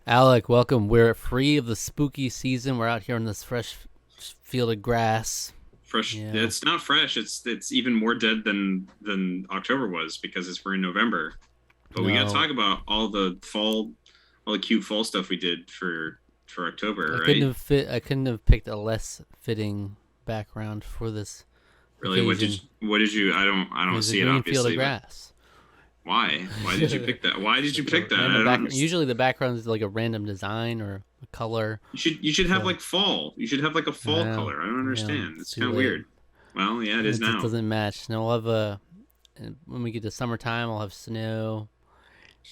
Alec, welcome. We're free of the spooky season. We're out here on this fresh field of grass. Fresh. Yeah. It's not fresh. It's even more dead than October was because we're in November. But we got to No, talk about all the cute fall stuff we did for I October, couldn't right? have fit. I couldn't have picked a less fitting background for this Really, occasion. what did you? I It don't was a see it green field of obviously, but grass. why? Why did you pick that? Why did Just you like a pick that? I random don't background. understand. Usually the background is like a random design or a color. You should have So like fall. You should have like a I fall know, color. I don't I know. understand. It's It's too kind of late. weird. Well, yeah, it is It just now. doesn't match. Now we'll have a. When we get to summertime, I'll have snow.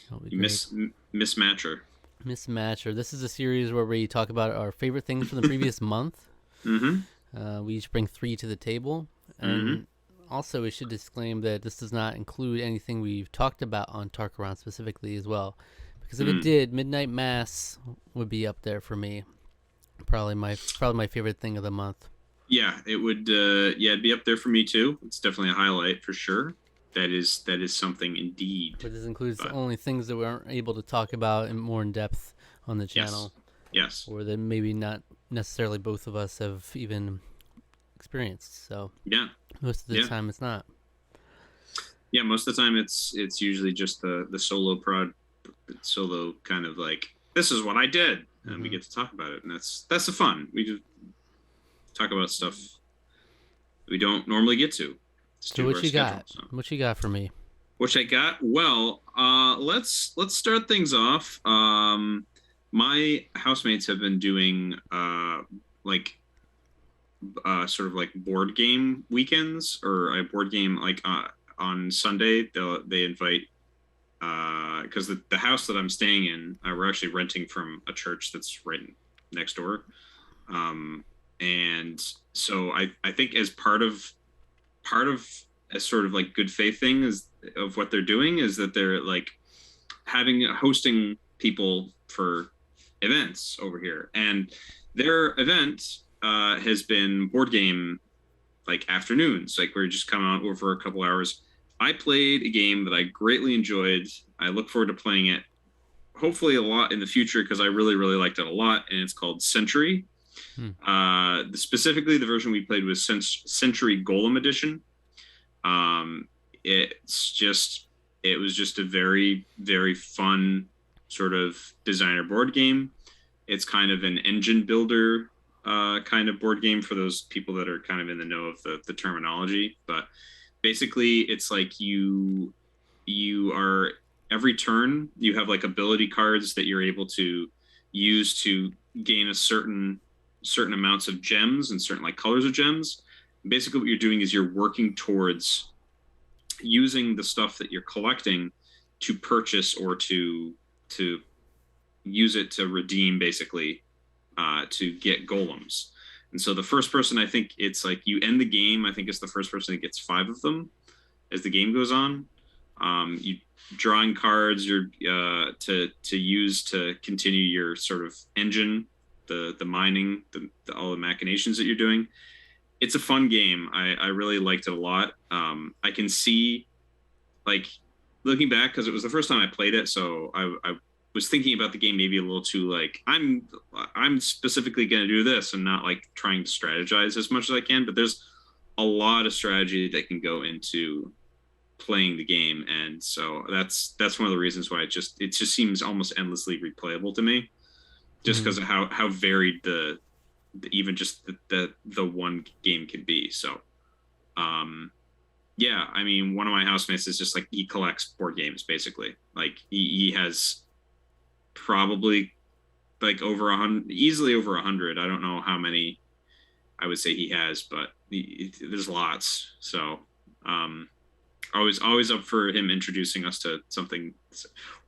It'll be You great. mismatcher. Mismatcher. This is a series where we talk about our favorite things from the previous month. Mm-hmm. We each bring three to the table. Mm-hmm. And also, we should disclaim that this does not include anything we've talked about on Tarqaron specifically as well. Because if it Mm. did, Midnight Mass would be up there for me. Probably my favorite thing of the month. Yeah, it would. Yeah, it'd be up there for me too. It's definitely a highlight for sure. That is something indeed. But this includes But only things that we aren't able to talk about more in depth on the yes, channel, yes, or that maybe not necessarily both of us have even experienced. So yeah, most of the yeah, time, it's not. yeah. Most of the time, it's usually just the solo kind of like this is what I did, and we Hmm. get to talk about it, and that's the fun. We just talk about stuff we don't normally get to, just So due to what our you schedule. got? So, What you got for me? which I got. Well, let's start things off. My housemates have been doing like sort of like board game weekends or a board game like on Sunday. They invite because the house that I'm staying in, we're actually renting from a church that's right next door. And so I think as part of a sort of like good faith thing is of what they're doing is that they're like hosting people for events over here, and their event has been board game like afternoons, like where you just come out over a couple hours. I played a game that I greatly enjoyed. I look forward to playing it hopefully a lot in the future because I really liked it a lot, and it's called Century. Hmm. Specifically, the version we played was Century Golem Edition. Um, it's just it was just a very fun sort of designer board game. It's kind of an engine builder kind of board game for those people that are kind of in the know of the terminology. But basically, it's like you are every turn you have like ability cards that you're able to use to gain a certain amounts of gems and certain like colors of gems. Basically, what you're doing is you're working towards using the stuff that you're collecting to purchase or to use it to redeem basically to get golems. And so the first person, I think it's like you end the game. I think it's the first person that gets five of them as the game goes on. You drawing cards you're to use to continue your sort of engine, the mining, all the machinations that you're doing. It's a fun game. I really liked it a lot. I can see like looking back because it was the first time I played it, so I was thinking about the game maybe a little too like I'm specifically going to do this and not like trying to strategize as much as I can. But there's a lot of strategy that can go into playing the game, and so that's one of the reasons why it just seems almost endlessly replayable to me, just Hmm. because of how varied even just the one game can be. So um yeah, I mean, one of my housemates is just like he collects board games basically. Like he has probably like over 100, easily over 100. I don't know how many I would say he has, but there's lots. So um, always up for him introducing us to something,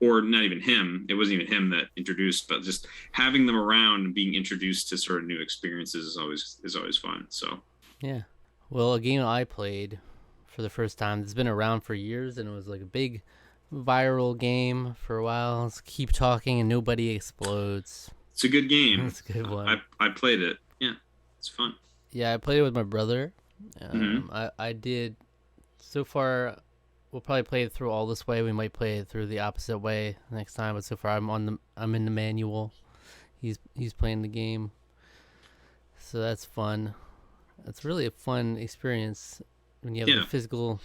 or not even him. It wasn't even him that introduced, but just having them around and being introduced to sort of new experiences is always fun. So Yeah. Well, a game I played for the first time that's been around for years, and it was like a big viral game for a while. It's Keep Talking and Nobody Explodes. it's a good game. That's a good I one. I played it. Yeah, it's fun. Yeah, I played it with my brother. Mm-hmm. I did so far. we'll probably play it through all this way. We might play it through the opposite way next time. But so far, I'm in the manual. He's playing the game, so that's fun. It's really a fun experience when you have the physical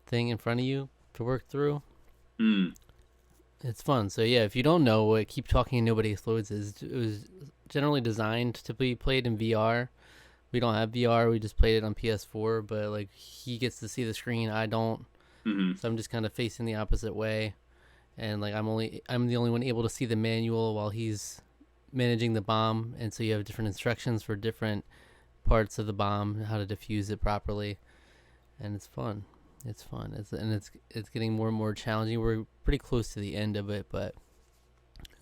thing in front of you to work through. It's fun. So yeah, if you don't know what Keep Talking and Nobody Explodes is, it was generally designed to be played in VR. We don't have VR. We just played it on PS4, but like he gets to see the screen, I don't. So I'm just kind of facing the opposite way, and like I'm the only one able to see the manual while he's managing the bomb, and so you have different instructions for different parts of the bomb, how to defuse it properly, and it's fun. It's fun. It's getting more and more challenging. We're pretty close to the end of it, but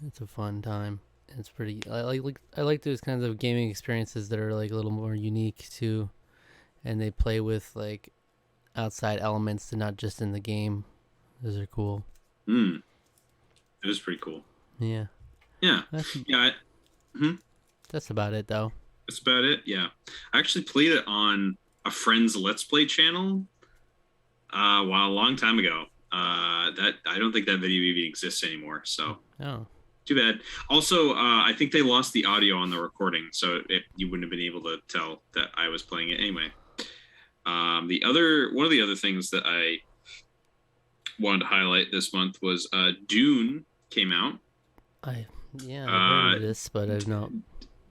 it's a fun time. It's pretty. I like those kinds of gaming experiences that are like a little more unique too, and they play with like outside elements to not just in the game. Those are cool. It is pretty cool. Yeah. Yeah. That's about it though. That's about it. Yeah. I actually played it on a friend's Let's Play channel a long time ago. That I don't think that video even exists anymore. So too bad. Also, I think they lost the audio on the recording, so you wouldn't have been able to tell that I was playing it anyway. One of the other things that I wanted to highlight this month was Dune came out. I've heard of this, but I've not.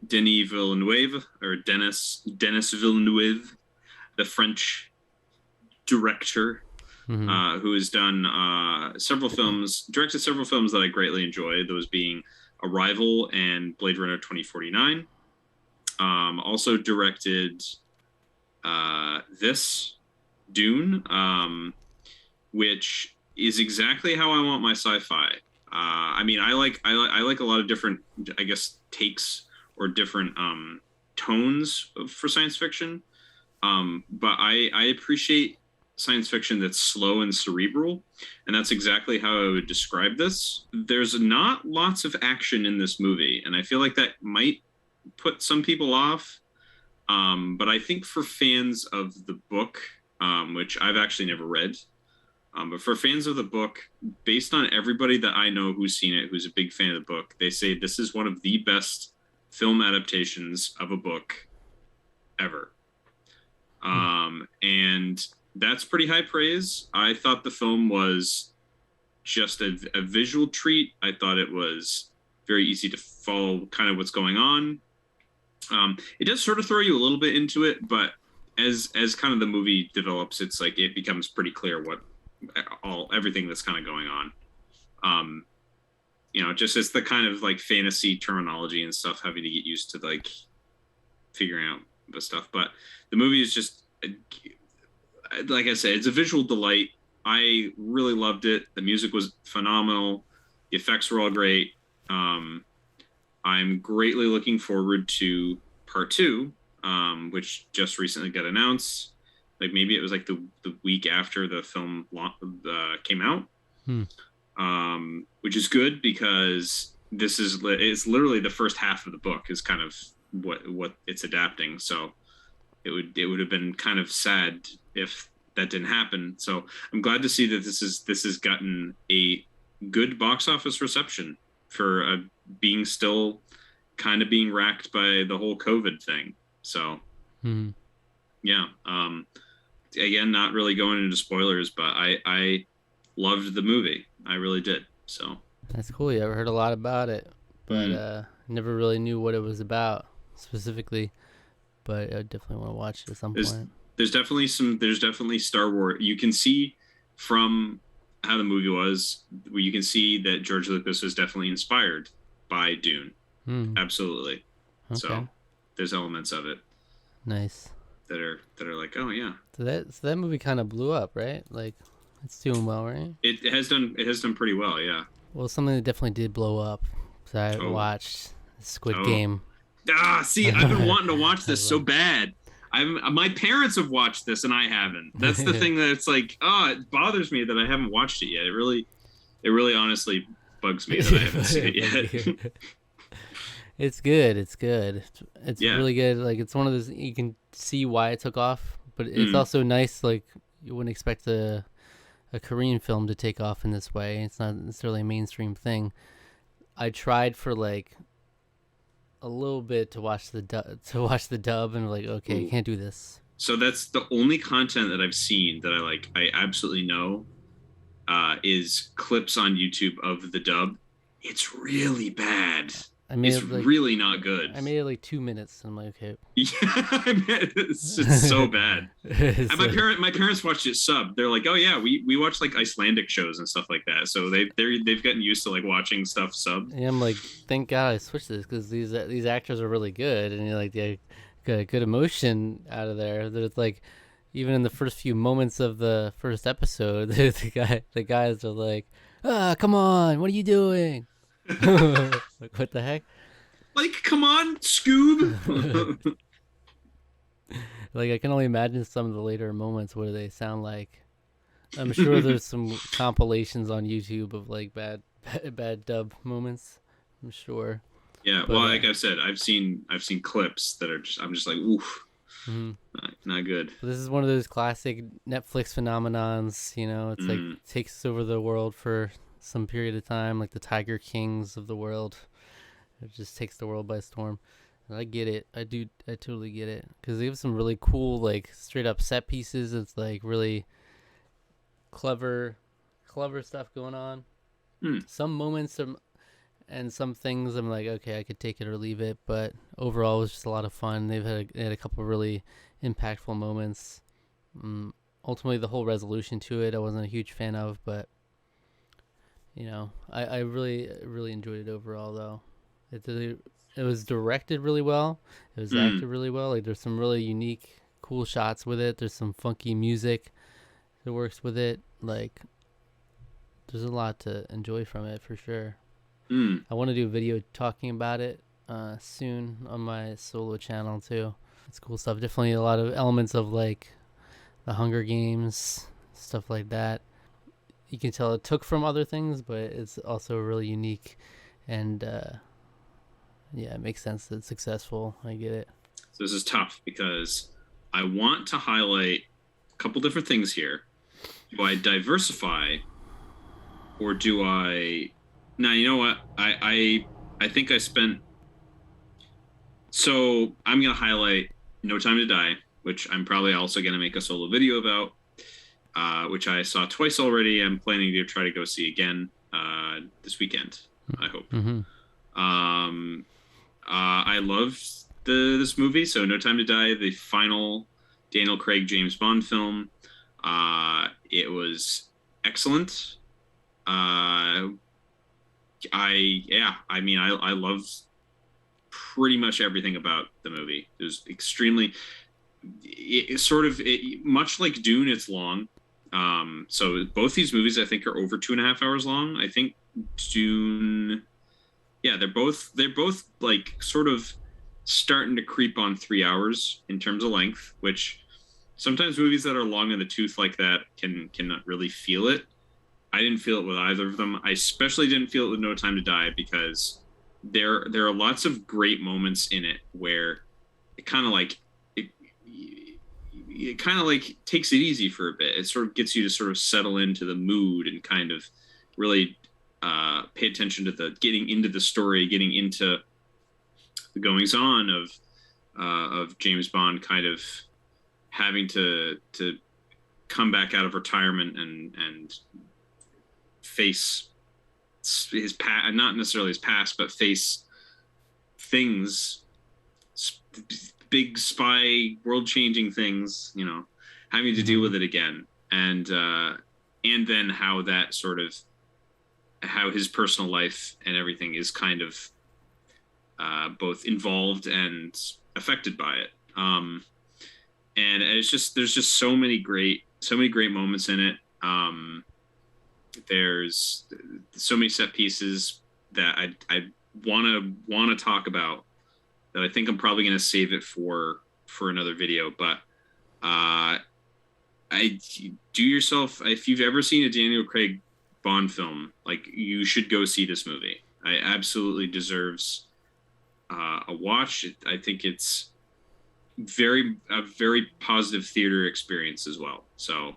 Denis Villeneuve, or Dennis Villeneuve, the French director, who has done directed several films that I greatly enjoy, those being Arrival and Blade Runner 2049. Also directed this, Dune, which is exactly how I want my sci-fi. I mean, I like a lot of different, I guess, takes or different tones for science fiction, but I appreciate science fiction that's slow and cerebral, and that's exactly how I would describe this. There's not lots of action in this movie, and I feel like that might put some people off, but I think for fans of the book, which I've actually never read, but for fans of the book, based on everybody that I know who's seen it, who's a big fan of the book, they say this is one of the best film adaptations of a book ever. And that's pretty high praise. I thought the film was just a visual treat. I thought it was very easy to follow kind of what's going on. It does sort of throw you a little bit into it, but as kind of the movie develops, it's like it becomes pretty clear what everything that's kind of going on. Just as the kind of like fantasy terminology and stuff, having to get used to like figuring out the stuff. But the movie is just, like I said, it's a visual delight. I really loved it. The music was phenomenal. The effects were all great. I'm greatly looking forward to part 2, which just recently got announced. Like maybe it was like the week after the film came out. Which is good because it's literally the first half of the book is kind of what it's adapting. So it would have been kind of sad if that didn't happen. So I'm glad to see that this has gotten a good box office reception for being still kind of being racked by the whole COVID thing. So yeah. Again, not really going into spoilers, but I loved the movie. I really did. So that's cool. Yeah, I've heard a lot about it, but never really knew what it was about specifically. But I definitely want to watch it at some point. There's definitely Star Wars. You can see from how the movie was, where you can see that George Lucas was definitely inspired by Dune. Absolutely. Okay. So there's elements of it. Nice. That are like, oh yeah. So that movie kind of blew up, right? Like, it's doing well, right? It has done pretty well, yeah. Well, something that definitely did blow up. So I watched Squid Game. See, I've been wanting to watch this so bad. My parents have watched this and I haven't. That's the thing that's like, it bothers me that I haven't watched it yet. It really honestly bugs me that I haven't seen it yet. It's good. It's really good. Like, it's one of those, you can see why it took off, but it's also nice. Like, you wouldn't expect a a Korean film to take off in this way. It's not necessarily a mainstream thing. I tried for like a little bit to watch the dub, and like, okay, Ooh. can't do this. So that's the only content that I've seen that I absolutely know is clips on YouTube of the dub. It's really bad. I made It's it like really not good. I made it like 2 minutes. And I'm like, okay. Yeah, I mean, it's so bad. And So, my parents watched it sub. They're like, oh yeah, we watch like Icelandic shows and stuff like that. So they've gotten used to like watching stuff sub. and I'm like, thank God I switched this, because these actors are really good, and you're like, they got good emotion out of there. There's like, even in the first few moments of the first episode, the guys are like, come on, what are you doing? Like, what the heck? Like, come on, Scoob. Like, I can only imagine some of the later moments what do they sound like. I'm sure there's some compilations on YouTube of like bad dub moments. I'm sure. Yeah, But well, like I said, I've seen clips that are just I'm just like, oof, mhm. not good. This is one of those classic Netflix phenomenons. It's like takes over the world for some period of time, like the Tiger Kings of the world. It just takes the world by storm. And I get it. I totally get it, because they have some really cool, like, straight up set pieces. It's like really clever stuff going on. Some moments and some things I'm like, okay, I could take it or leave it, but overall it was just a lot of fun. They had a couple really impactful moments. Ultimately, the whole resolution to it I wasn't a huge fan of, but I really enjoyed it overall, though. It was directed really well. It was acted really well. Like, there's some really unique, cool shots with it. There's some funky music that works with it. Like, there's a lot to enjoy from it for sure. I want to do a video talking about it soon on my solo channel too. It's cool stuff. Definitely a lot of elements of like the Hunger Games, stuff like that. You can tell it took from other things, but it's also really unique, and yeah, it makes sense that it's successful. I get it. So this is tough because I want to highlight a couple different things here. Do I diversify, or do I? Now, you know what? I think I spent. So I'm gonna highlight No Time to Die, which I'm probably also gonna make a solo video about, which I saw twice already. I'm planning to try to go see again this weekend. I hope. I love this movie. So No Time to Die, the final Daniel Craig James Bond film. It was excellent. I love pretty much everything about the movie. It was extremely, much like Dune, it's long. So both these movies I think are over 2.5 hours long. I think Dune, yeah, they're both like sort of starting to creep on 3 hours in terms of length, which sometimes movies that are long in the tooth like that cannot really feel it. I didn't feel it with either of them. I especially didn't feel it with No Time to Die, because there are lots of great moments in it where it kind of like it kind of like takes it easy for a bit. It sort of gets you to sort of settle into the mood and kind of really pay attention to the getting into the story, getting into the goings on of James Bond kind of having to come back out of retirement and face his past, not necessarily his past, but face things, big spy, world-changing things, having to deal with it again, and then how that sort of how his personal life and everything is kind of both involved and affected by it. And it's just there's just so many great moments in it. There's so many set pieces that I want to talk about that I think I'm probably going to save it for another video. But I do yourself, if you've ever seen a Daniel Craig Bond film, like, you should go see this movie. It absolutely deserves a watch. I think it's a very positive theater experience as well. So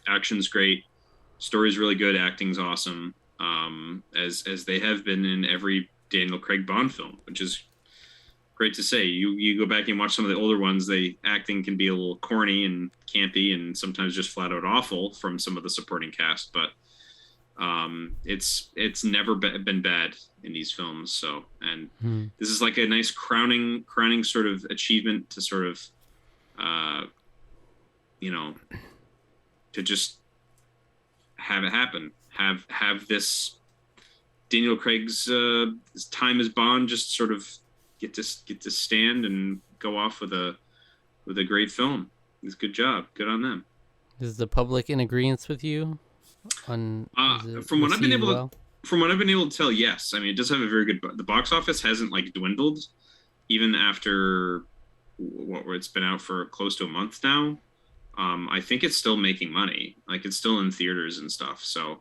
action's great, story's really good, acting's awesome, as they have been in every Daniel Craig Bond film, which is great to say. You go back and watch some of the older ones, the acting can be a little corny and campy and sometimes just flat out awful from some of the supporting cast, but it's never been bad in these films. So, and this is like a nice crowning sort of achievement to sort of, to just have it happen, have this Daniel Craig's time as Bond just sort of get to stand and go off with a great film. It's good job. Good on them. Is the public in agreement with you? On from what I've been able to tell, yes. I mean, it does have a very good. The box office hasn't like dwindled, even after where it's been out for close to a month now. I think it's still making money. Like it's still in theaters and stuff. So,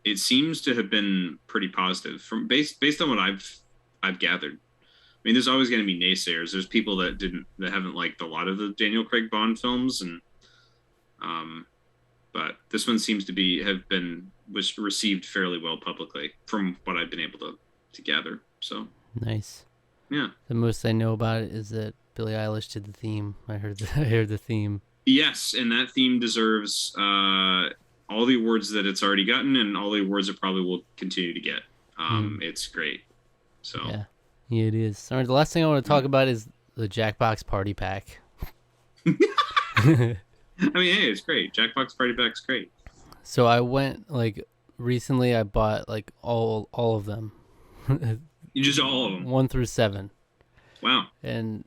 it seems to have been pretty positive from based on what I've gathered. I mean, there's always going to be naysayers. There's people that haven't liked a lot of the Daniel Craig Bond films, and but this one seems to was received fairly well publicly from what I've been able to gather. So nice. Yeah. The most I know about it is that Billie Eilish did the theme. I heard the theme. Yes, and that theme deserves all the awards that it's already gotten, and all the awards it probably will continue to get. It's great. So yeah, it is. All right, the last thing I want to talk about is the Jackbox Party Pack. I mean, hey, it's great. Jackbox Party Pack's great. So I went recently. I bought all of them. You just all of them? 1 through 7. Wow. And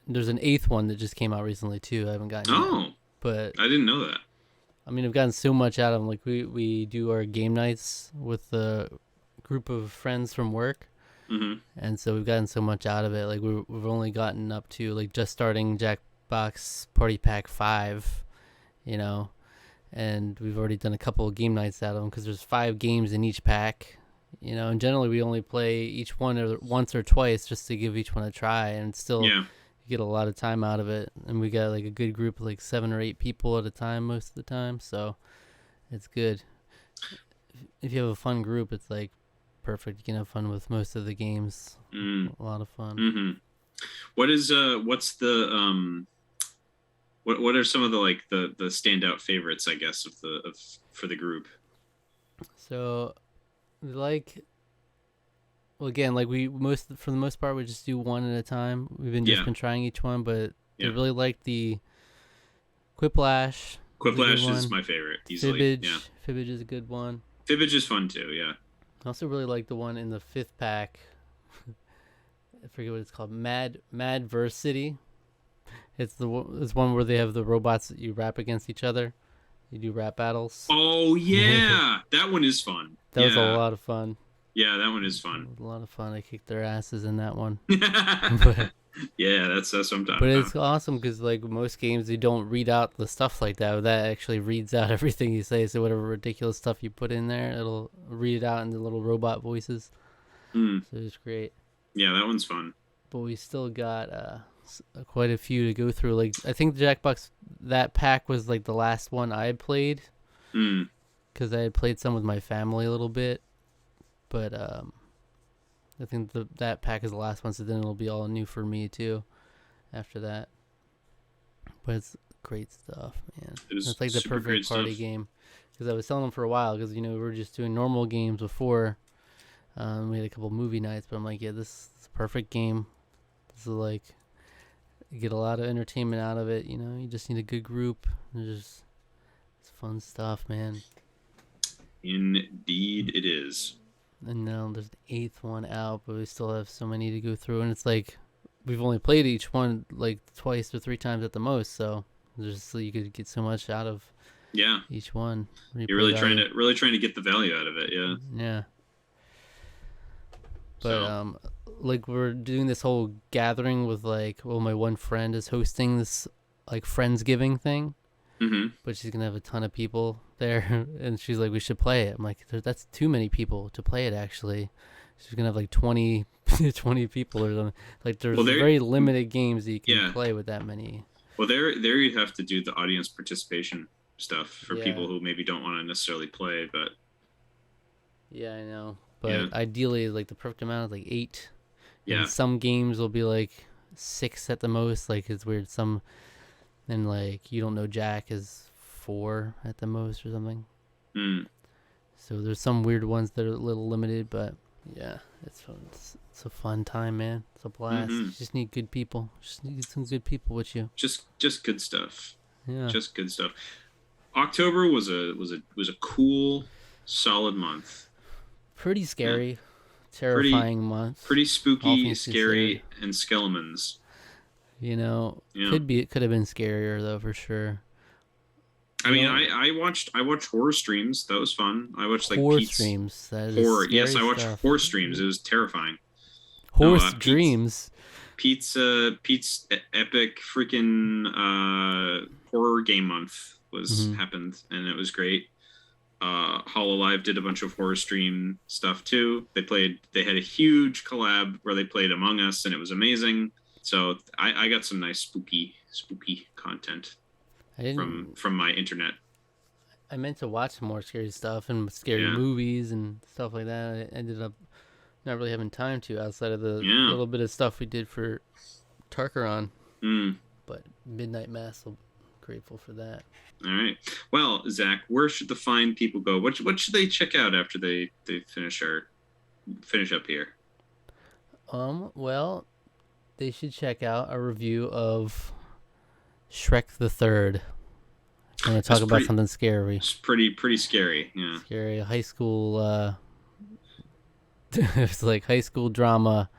there's an 8th one that just came out recently too. I haven't gotten it. But I didn't know that. I mean, I've gotten so much out of them. Like we do our game nights with a group of friends from work. And so we've gotten so much out of it. Like we've only gotten up to just starting Jackbox Party Pack 5, and we've already done a couple of game nights out of them because there's 5 games in each pack, and generally we only play each one once or twice just to give each one a try, and still you get a lot of time out of it. And we got a good group of 7 or 8 people at a time most of the time, so it's good. If you have a fun group, it's perfect. You can have fun with most of the games. A lot of fun. What's the what are some of the the standout favorites, I guess, for the group? So again, for the most part we just do one at a time. We've been been trying each one, but they really like the Quiplash. Quiplash is my favorite easily. Fibbage is a good one. Fibbage is fun too, yeah. I also really like the one in the 5th pack. I forget what it's called. Madversity. It's one where they have the robots that you rap against each other. You do rap battles. Oh yeah, that one is fun. That was a lot of fun. Yeah, that one is fun. It was a lot of fun. I kicked their asses in that one. Yeah, that's what I'm talking about. But it's awesome because most games, you don't read out the stuff like that. That actually reads out everything you say. So whatever ridiculous stuff you put in there, it'll read it out in the little robot voices. So it's great. Yeah, that one's fun. But we still got quite a few to go through. I think the Jackbox, that pack was the last one I had played. Because I had played some with my family a little bit. But I think that pack is the last one, so then it'll be all new for me too after that. But it's great stuff, man. It's the perfect party game. Because I was selling them for a while because, we were just doing normal games before. We had a couple movie nights, but I'm this is a perfect game. This is you get a lot of entertainment out of it, you just need a good group. It's fun stuff, man. Indeed it is. And now there's the 8th one out, but we still have so many to go through, and it's we've only played each one 2 or 3 times at the most, so you could get so much out of each one. You're really trying to get the value out of it, yeah. Yeah. But we're doing this whole gathering with my one friend is hosting this Friendsgiving thing. But she's gonna have a ton of people there, and she's we should play it. I'm that's too many people to play it. Actually, she's gonna have 20 people or something. There's very limited games that you can play with that many. Well, there you'd have to do the audience participation stuff for Yeah. people who maybe don't want to necessarily play, but Yeah, I know. But yeah. ideally, like the perfect amount is like 8. Yeah. And some games will be like 6 at the most. Like it's weird. Some, and like you don't know Jack is 4 at the most or something. Mm. So there's some weird ones that are a little limited, but yeah, it's fun. It's a fun time, man. It's a blast. Mm-hmm. You just need good people. Just need some good people with you. Just good stuff. Yeah. Just good stuff. October was a cool, solid month. Pretty scary, terrifying month. Pretty spooky, scary, and skeletons. You know, it could have been scarier though, for sure. I mean, I watched horror streams. That was fun. I watched like horror streams. That is horror. Yes, I watched stuff. horror streams. It was terrifying. Horse dreams. Pete's epic freaking horror game month happened, and it was great. Hololive did a bunch of horror stream stuff too. They had a huge collab where they played Among Us, and it was amazing. So I got some nice spooky content from my internet. I meant to watch some more scary stuff and scary movies and stuff like that. I ended up not really having time to, outside of the little bit of stuff we did for Tarqaron. But Midnight Mass, I'm grateful for that. All right. Well, Zach, where should the fine people go? What should they check out after they finish up here? Well, they should check out a review of Shrek the Third. I'm going to talk about something scary. It's pretty scary. Yeah. Scary high school. It's like high school drama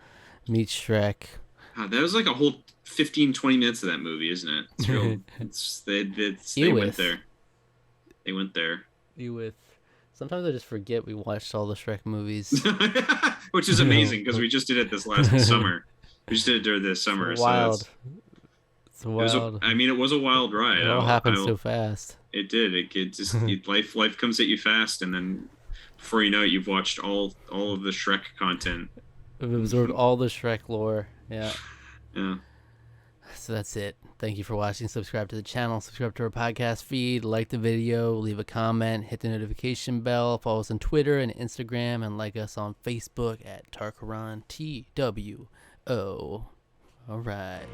meets Shrek. That was like a whole 15-20 minutes of that movie, isn't it? It's real. They went there. They went there. Sometimes I just forget we watched all the Shrek movies, which is amazing because we just did it this last summer. We just did it during this summer. It's wild. So it's wild. It was a wild ride. It all happened so fast. It did. It just life comes at you fast, and then before you know it, you've watched all of the Shrek content. We've absorbed all the Shrek lore. Yeah. Yeah. So that's it. Thank you for watching. Subscribe to the channel. Subscribe to our podcast feed. Like the video. Leave a comment. Hit the notification bell. Follow us on Twitter and Instagram. And like us on Facebook at Tarqaron TWO. All right.